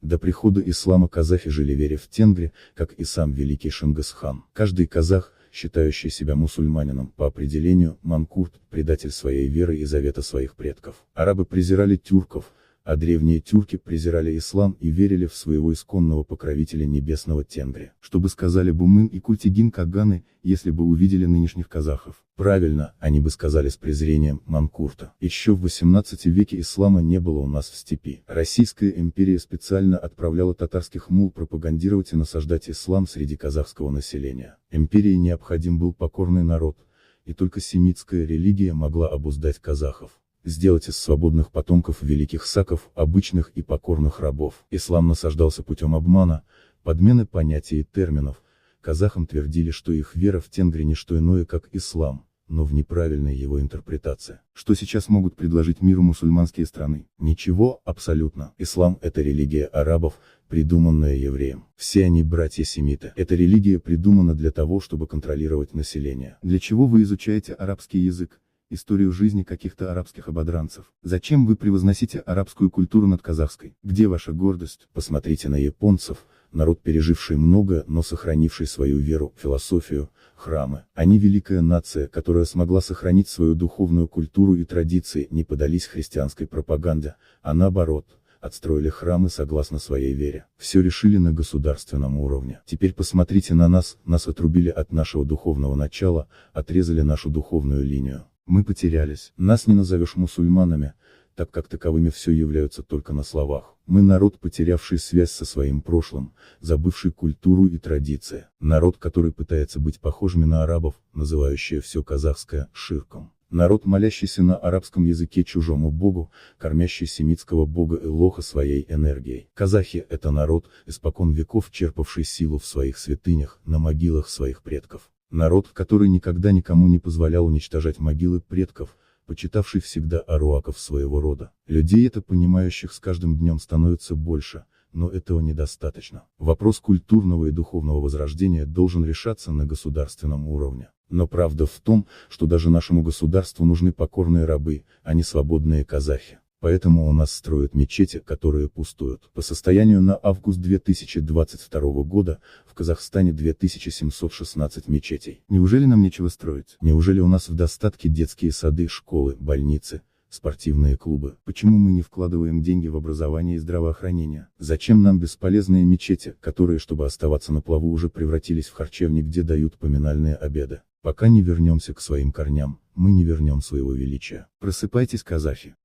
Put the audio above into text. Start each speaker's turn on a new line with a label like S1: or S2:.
S1: До прихода ислама казахи жили веря в Тенгри, как и сам великий Шингисхан. Каждый казах, считающий себя мусульманином по определению, манкурт, предатель своей веры и завета своих предков. Арабы презирали тюрков, а древние тюрки презирали ислам и верили в своего исконного покровителя небесного Тенгри. Что бы сказали Бумын и Культигин Каганы, если бы увидели нынешних казахов? Правильно, они бы сказали с презрением манкурта. Еще в 18 веке ислама не было у нас в степи. Российская империя специально отправляла татарских мул пропагандировать и насаждать ислам среди казахского населения. Империи необходим был покорный народ, и только семитская религия могла обуздать казахов, сделать из свободных потомков великих саков обычных и покорных рабов. Ислам насаждался путем обмана, подмены понятий и терминов. Казахам твердили, что их вера в Тенгри не что иное, как ислам, но в неправильной его интерпретации. Что сейчас могут предложить миру мусульманские страны? Ничего, абсолютно. Ислам — это религия арабов, придуманная евреем. Все они братья-семиты. Эта религия придумана для того, чтобы контролировать население. Для чего вы изучаете арабский язык? Историю жизни каких-то арабских ободранцев? Зачем вы превозносите арабскую культуру над казахской? Где ваша гордость? Посмотрите на японцев, народ, переживший много, но сохранивший свою веру, философию, храмы. Они великая нация, которая смогла сохранить свою духовную культуру и традиции, не поддались христианской пропаганде, а наоборот, отстроили храмы согласно своей вере. Все решили на государственном уровне. Теперь посмотрите на нас отрубили от нашего духовного начала, отрезали нашу духовную линию. Мы потерялись. Нас не назовешь мусульманами, так как таковыми все являются только на словах. Мы народ, потерявший связь со своим прошлым, забывший культуру и традиции. Народ, который пытается быть похожими на арабов, называющий все казахское ширком. Народ, молящийся на арабском языке чужому богу, кормящий семитского бога Элоха своей энергией. Казахи — это народ, испокон веков черпавший силу в своих святынях, на могилах своих предков. Народ, который никогда никому не позволял уничтожать могилы предков, почитавший всегда аруаков своего рода. Людей, это понимающих, с каждым днем становится больше, но этого недостаточно. Вопрос культурного и духовного возрождения должен решаться на государственном уровне. Но правда в том, что даже нашему государству нужны покорные рабы, а не свободные казахи. Поэтому у нас строят мечети, которые пустуют. По состоянию на август 2022 года, в Казахстане 2716 мечетей. Неужели нам нечего строить? Неужели у нас в достатке детские сады, школы, больницы, спортивные клубы? Почему мы не вкладываем деньги в образование и здравоохранение? Зачем нам бесполезные мечети, которые, чтобы оставаться на плаву, уже превратились в харчевни, где дают поминальные обеды? Пока не вернемся к своим корням, мы не вернем своего величия. Просыпайтесь, казахи!